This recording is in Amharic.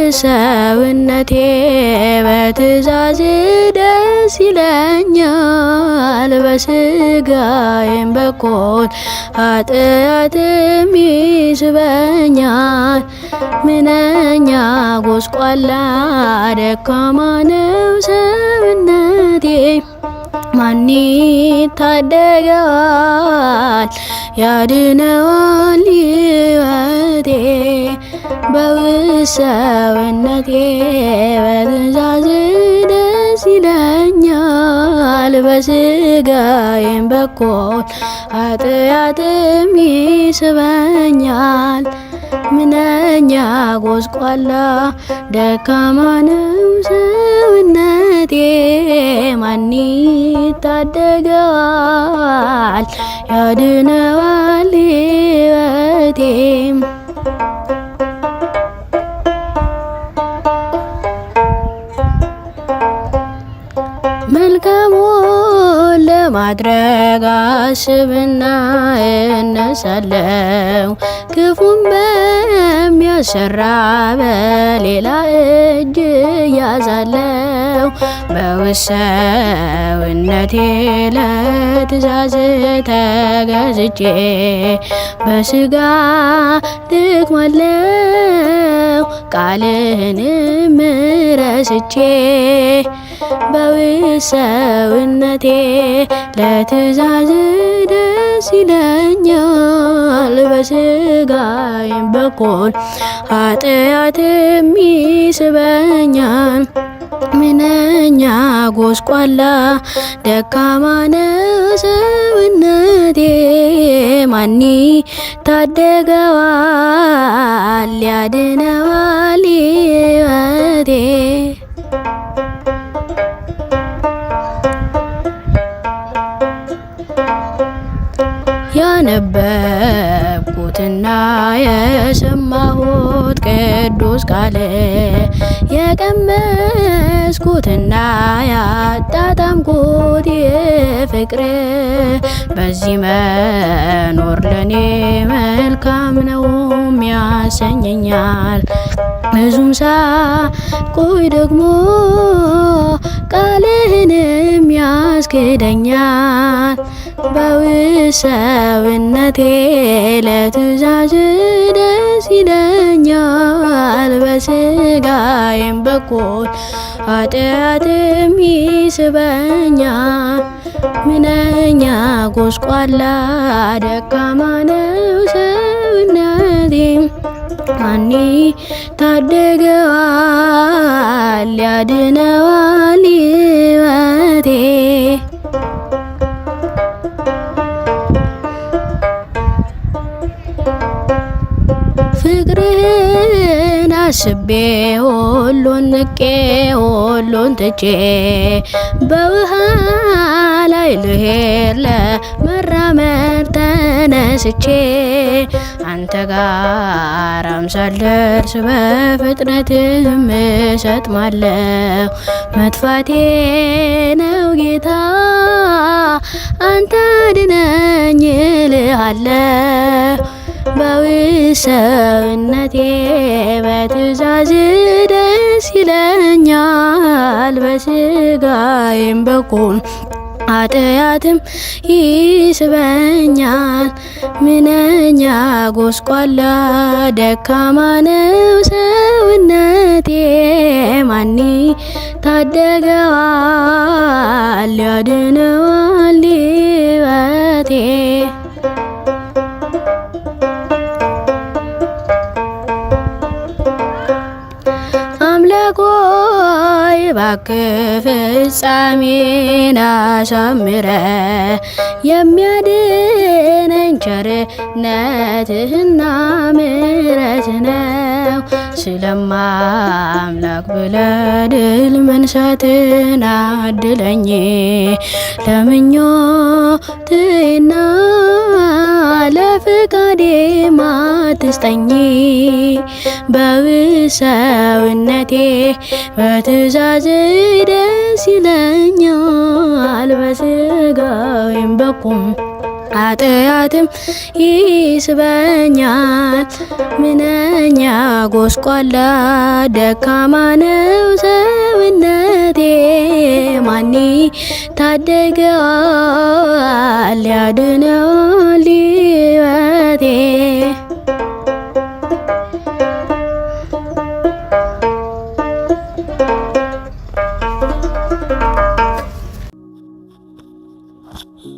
በሰውነቴ በትእዛዝ ደስ ይለኛል፣ በስጋዬም በኩል ኃጢአትም ይስበኛል። ምንኛ ጎስቋላ ደካማ ነው ሰውነቴ፣ ማን ይታደገዋል ያድነዋል ሕይወቴ። በሰውነቴ በትእዛዝ ደስ ይለኛል፣ በስጋዬም በኩል ኃጢአትም ይስበኛል። ምንኛ ጎስቋላ ደካማ ነው ሰውነቴ፣ ማን ይታደገዋል ያድነዋል ሕይወቴ። መልካሙን ለማድረግ አስብና እነሳለሁ፣ ክፉን በሚያሰራ በሌላ እጅ ያዛለሁ። በውሰውነቴ ለትእዛዝ ተገዝቼ በስጋ ደክማለሁ፣ ቃልህንም ረስቼ። በውሰውነቴ ለትእዛዝ ደስ ይለኛል፣ በስጋዬም በኩል ኃጢአትም ይስበኛል። ምንኛ ጎስቋላ ደካማ ነው ሰውነቴ፣ ማን ይታደገዋል ያድነዋል ሕይወቴ። ያነበብኩትና የሰማሁት ቅዱስ ቃል፣ የቀመስኩትና ያጣጣምኩት የፍቅር፣ በዚህ መኖር ለኔ መልካም ነው ያሰኘኛል። ብዙም ሳልቆይ ደግሞ ቃልህንም ያስክደኛል። በውሰውነቴ ለትእዛዝ ደስ ይለኛል፣ በስጋዬም በኩል ኃጢአትም ይስበኛል። ምንኛ ጎስቋላ ደካማ ነው ሰውነቴ፣ ማን ይታደገዋል ያድነዋል ሕይወቴ። ፍቅርህን አስቤ ሁሉን ንቄ ሁሉን ትቼ በውሃ ላይ ልሄድ ለመራመድ ተነስቼ አንተ ጋር ሳልደርስ በፍጥነትም እሰጥማለሁ። መጥፋቴ ነው ጌታ አንተ አድነኝ እልሃለሁ። በውሰውነቴ በትእዛዝ ደስ ይለኛል፣ በስጋዬም በኩል ኃጢአትም ይስበኛል። ምንኛ ጎስቋላ ደካማ ነው ሰውነቴ፣ ማን ይታደገዋል ያድነዋል ሕይወቴ። አምላክ ሆይ እባክህ ፍጻሜን አሳምረ፣ የሚያድነኝ ቸርነትህና ምሕረትህ ነው። ነው ስለማምላክ ብለህ ድል መንሳትን አድለኝ ለምኞቴና ለፍቃዴ ማትስጠኝ በሰውነቴ በትእዛዝ ደስ ይለኛል በስጋዬም በቁም ኃጢአትም ይስበኛል። ምንኛ ጎስቋላ ደካማ ነው ሰውነቴ ማን ታደገዋል ያድነዋል